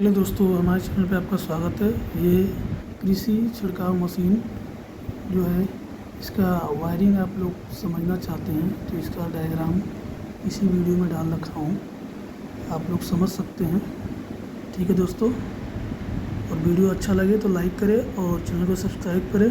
Hello दोस्तों, हमारे channel पे आपका स्वागत है। ये कृषि छिड़काव मशीन जो है, इसका वायरिंग आप लोग समझना चाहते हैं तो इसका डायग्राम इसी वीडियो में डाल रखा हूँ, आप लोग समझ सकते हैं। ठीक है दोस्तों, और वीडियो अच्छा लगे तो लाइक करें और चैनल को सब्सक्राइब करें।